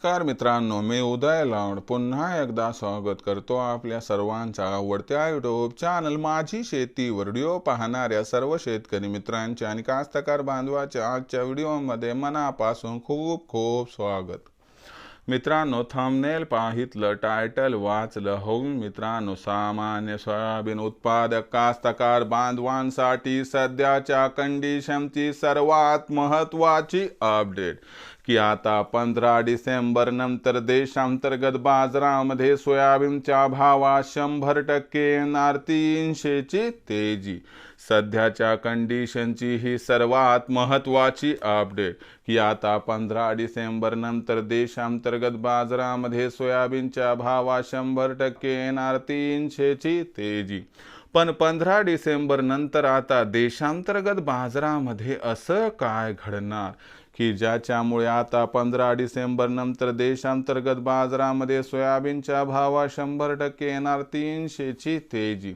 नमस्कार मित्रांनो, मी उदय लाड पुन्हा एकदा स्वागत करतो आपल्या सर्वांच्या आवडत्या यूट्यूब चॅनल माझी शेती व्हिडिओ पाहणाऱ्या सर्व शेतकरी मित्रांचे आणि कास्तकार बांधवाच्या आजच्या व्हिडिओमध्ये मनापासून खूप खूप स्वागत। मित्रांनो, थंबनेल पाहितलं, टायटल वाचलं होऊन मित्रांनो, सामान्य सोयाबीन उत्पादक कास्तकार बांधवांसाठी सध्याच्या कंडिशनची सर्वात महत्त्वाची अपडेट की आता 15 डिसेंबर नंतर देशांतर्गत बाजारामध्ये सोयाबीनच्या भावात 100% येणार 300ची तेजी। सध्याच्या कंडिशनची ही सर्वात महत्त्वाची अपडेट की आता 15 डिसेंबर नंतर देशांतर्गत बाजारामध्ये सोयाबीनच्या भावात 100% येणार 300ची तेजी। पण 15 डिसेंबर नंतर आता देशांतर्गत बाजारामध्ये असं काय घडणार की ज्याच्यामुळे आता 15 डिसेंबर नंतर देशांतर्गत बाजारामध्ये सोयाबीनच्या भावात 100% येणार 300ची तेजी।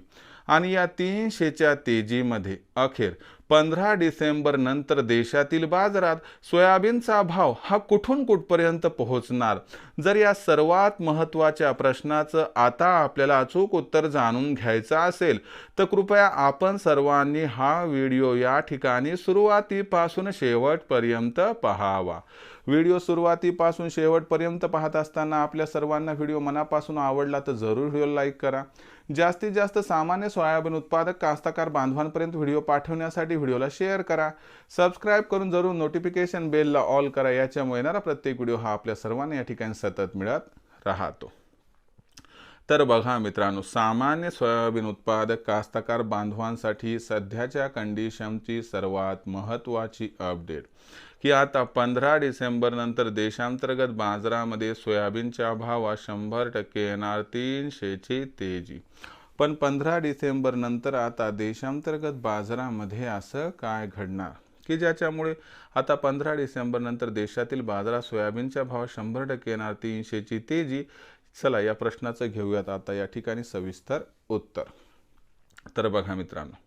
आणि या 300च्या तेजीमध्ये अखेर 15 डिसेंबर नंतर देशातील बाजारात सोयाबीनचा भाव हा कुठून कुठपर्यंत पोहोचणार। जर या सर्वात महत्त्वाच्या प्रश्नाचं आता आपल्याला अचूक उत्तर जाणून घ्यायचं असेल तर कृपया आपण सर्वांनी हा व्हिडिओ या ठिकाणी सुरुवातीपासून शेवटपर्यंत पाहावा। व्हिडिओ सुरुवातीपासून शेवटपर्यंत पाहत असताना आपल्या सर्वांना व्हिडिओ मनापासून आवडला तर जरूर व्हिडिओ लाईक करा। जास्तीत जास्त सामान्य सोयाबीन उत्पादक कास्तकार बांधवांपर्यंत व्हिडिओ पाठवण्यासाठी व्हिडिओला शेअर करा। सबस्क्राइब करून जरूर नोटिफिकेशन बेलला ऑल करा, याच्यामुळे येणारा प्रत्येक व्हिडिओ हा आपल्या सर्वांना या ठिकाणी सतत मिळत राहतो। तर बघा मित्रांनो, सामान्य सोयाबीन उत्पादक कास्तकार बांधवांसाठी सध्याच्या कंडिशनची सर्वात महत्त्वाची अपडेट की आता 15 डिसेंबर नंतर देशांतर्गत बाजारामध्ये सोयाबीनच्या भावात 100% येणार 300ची तेजी। पण 15 डिसेंबर नंतर आता देशांतर्गत बाजारामध्ये असं काय घडणार की ज्याच्यामुळे आता 15 डिसेंबर नंतर देशातील बाजारात सोयाबीनच्या भावात 100% येणार 300ची तेजी। चला या प्रश्नाचं घेऊयात आता या ठिकाणी सविस्तर उत्तर। तर बघा मित्रांनो,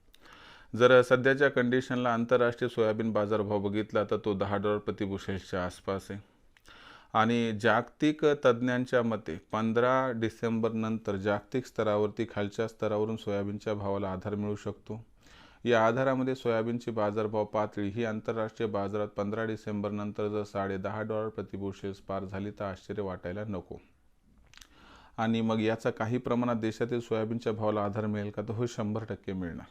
जर सध्याच्या कंडिशनला आंतरराष्ट्रीय सोयाबीन बाजारभाव बघितला तर तो $10 प्रति बुशेलच्या आसपास आहे। आणि जागतिक तज्ज्ञांच्या मते 15 डिसेंबर नंतर जागतिक स्तरावरती खालच्या स्तरावरून सोयाबीनच्या भावाला आधार मिळू शकतो। या आधारामध्ये सोयाबीनची बाजारभाव पातळी ही आंतरराष्ट्रीय बाजारात 15 डिसेंबर नंतर जर $10.5 प्रति बुशेल्स पार झाली तर आश्चर्य वाटायला नको। आणि मग याचा काही प्रमाणात देशातील सोयाबीनच्या भावाला आधार मिळेल का, तर हो 100% मिळणार।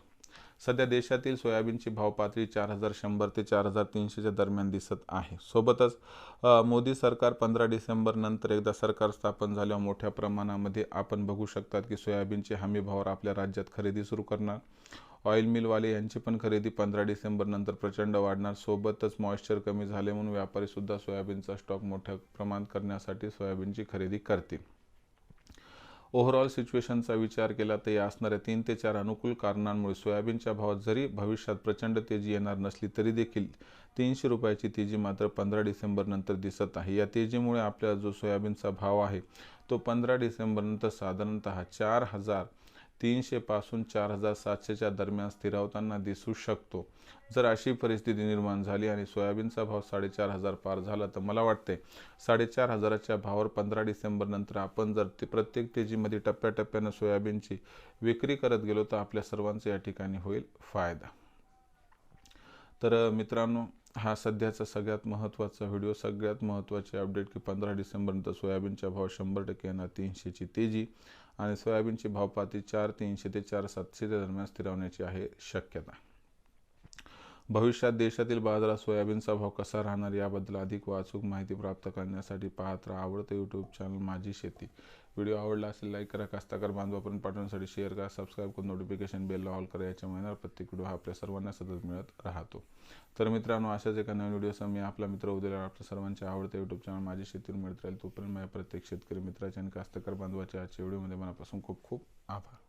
सध्या देशातील सोयाबीनची भाव पातळी 4100 ते 4300च्या दरम्यान दिसत आहे। सोबतच मोदी सरकार 15 डिसेंबर नंतर एकदा सरकार स्थापन झाल्यावर मोठ्या प्रमाणामध्ये आपण बघू शकतात की सोयाबीनची हमी भावावर आपल्या राज्यात खरेदी सुरू करणार। ऑइल मिलवाले यांची पण खरेदी 15 डिसेंबर नंतर प्रचंड वाढणार। सोबतच मॉइश्चर कमी झाले म्हणून व्यापारी सुद्धा सोयाबीनचा स्टॉक मोठ्या प्रमाणात करण्यासाठी सोयाबीनची खरेदी करतील। ओव्हरऑल सिच्युएशनचा विचार केला तर या असणाऱ्या 3 ते 4 अनुकूल कारणांमुळे सोयाबीनच्या भावात जरी भविष्यात प्रचंड तेजी येणार नसली तरी देखील 300 रुपयाची तेजी मात्र 15 डिसेंबर नंतर दिसत आहे। या तेजीमुळे आपला जो सोयाबीनचा भाव आहे तो 15 डिसेंबर नंतर साधारणतः 4300 पासून 4700च्या दरम्यान स्थिरावताना दिसू शकतो। जर अशी परिस्थिती निर्माण झाली आणि सोयाबीनचा भाव 4500 पार झाला तर मला वाटते 4500च्या भावावर 15 डिसेंबर नंतर आपण जर प्रत्येक तेजीमध्ये टप्प्याटप्प्याने सोयाबीनची विक्री करत गेलो तर आपल्या सर्वांचा या ठिकाणी होईल फायदा। तर मित्रांनो, हा सध्याचा सगळ्यात महत्त्वाचा व्हिडिओ, सगळ्यात महत्त्वाची अपडेट की 15 डिसेंबर नंतर सोयाबीनच्या भाव 100% येणार 300ची तेजी आणि सोयाबीनची भाव पातळी 4300 ते 4700च्या दरम्यान स्थिरावण्याची आहे शक्यता। भविष्यात देशातील बाजारात सोयाबीनचा भाव कसा राहणार याबद्दल अधिक व अचूक माहिती प्राप्त करण्यासाठी पाहत राहा आवडते यूट्यूब चॅनल माझी शेती। व्हिडिओ आवडला असेल लाईक करा, कास्तकार बांधवांपर्यंत पाठवण्यासाठी शेअर करा, सबस्क्राइब करून नोटिफिकेशन बेलला ऑल करा, याच्यामुळे येणारा प्रत्येक व्हिडिओ हा आपल्या सर्वांना सतत मिळत राहतो। तर मित्रांनो, अशाच एका नवीन व्हिडिओसह मी आपला मित्र उदय लाड आपल्या सर्वांच्या आवडते यूट्यूब चॅनल माझी शेतीवर मिळत राहील। तोपर्यंत माझ्या प्रत्येक शेतकरी मित्राच्या आणि कास्तकार बांधवाच्या आजच्या व्हिडिओमध्ये मनापासून खूप खूप आभार।